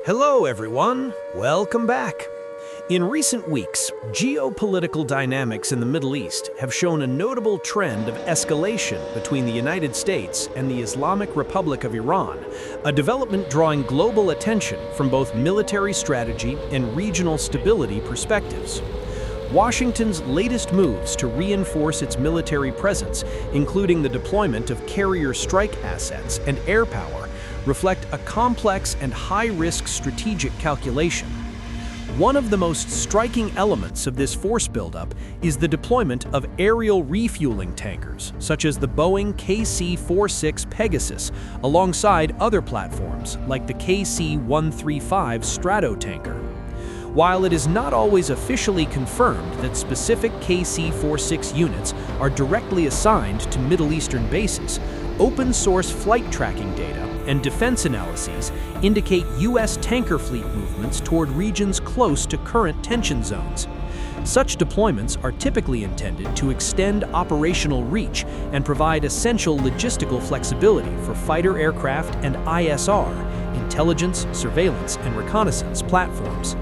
Hello, everyone. Welcome back. In recent weeks, geopolitical dynamics in the Middle East have shown a notable trend of escalation between the United States and the Islamic Republic of Iran, a development drawing global attention from both military strategy and regional stability perspectives. Washington's latest moves to reinforce its military presence, including the deployment of carrier strike assets and air power, reflect a complex and high-risk strategic calculation. One of the most striking elements of this force buildup is the deployment of aerial refueling tankers, such as the Boeing KC-46 Pegasus, alongside other platforms like the KC-135 Stratotanker. While it is not always officially confirmed that specific KC-46 units are directly assigned to Middle Eastern bases, open-source flight tracking data and defense analyses indicate U.S. tanker fleet movements toward regions close to current tension zones. Such deployments are typically intended to extend operational reach and provide essential logistical flexibility for fighter aircraft and ISR, intelligence, surveillance, and reconnaissance platforms.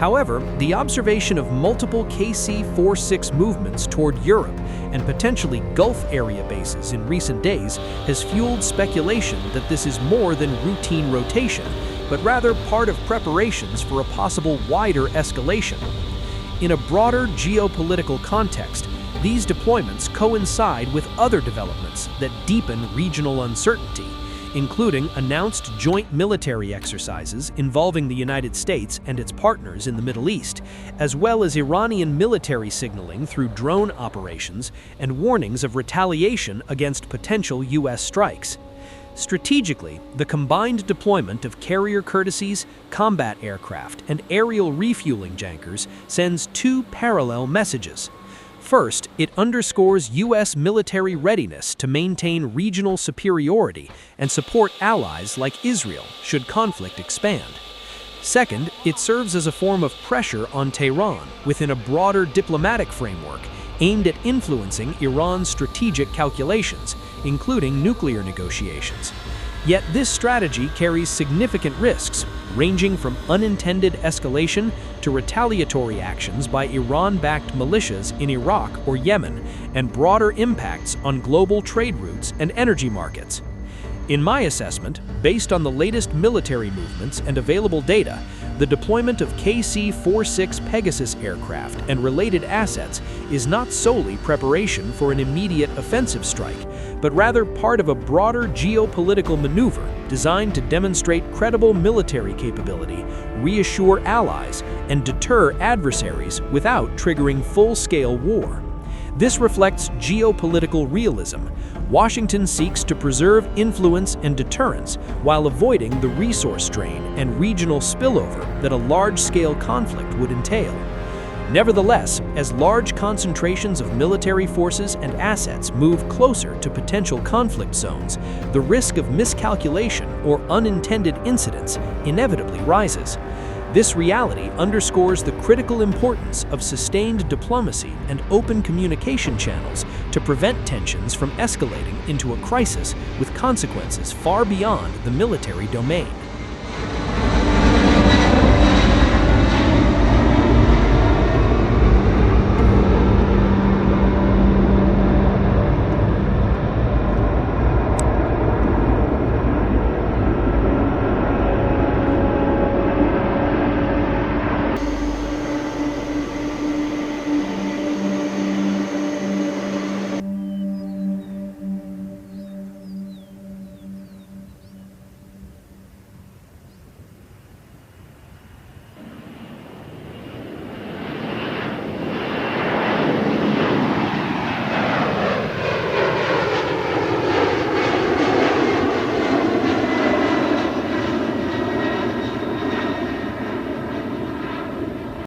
However, the observation of multiple KC-46 movements toward Europe and potentially Gulf area bases in recent days has fueled speculation that this is more than routine rotation, but rather part of preparations for a possible wider escalation. In a broader geopolitical context, these deployments coincide with other developments that deepen regional uncertainty, including announced joint military exercises involving the United States and its partners in the Middle East, as well as Iranian military signaling through drone operations and warnings of retaliation against potential U.S. strikes. Strategically, the combined deployment of carrier courtesies, combat aircraft, and aerial refueling tankers sends two parallel messages. First, it underscores U.S. military readiness to maintain regional superiority and support allies like Israel should conflict expand. Second, it serves as a form of pressure on Tehran within a broader diplomatic framework aimed at influencing Iran's strategic calculations, including nuclear negotiations. Yet this strategy carries significant risks, ranging from unintended escalation to retaliatory actions by Iran-backed militias in Iraq or Yemen, and broader impacts on global trade routes and energy markets. In my assessment, based on the latest military movements and available data, the deployment of KC-46 Pegasus aircraft and related assets is not solely preparation for an immediate offensive strike, but rather part of a broader geopolitical maneuver designed to demonstrate credible military capability, reassure allies, and deter adversaries without triggering full-scale war. This reflects geopolitical realism. Washington seeks to preserve influence and deterrence while avoiding the resource strain and regional spillover that a large-scale conflict would entail. Nevertheless, as large concentrations of military forces and assets move closer to potential conflict zones, the risk of miscalculation or unintended incidents inevitably rises. This reality underscores the critical importance of sustained diplomacy and open communication channels to prevent tensions from escalating into a crisis with consequences far beyond the military domain.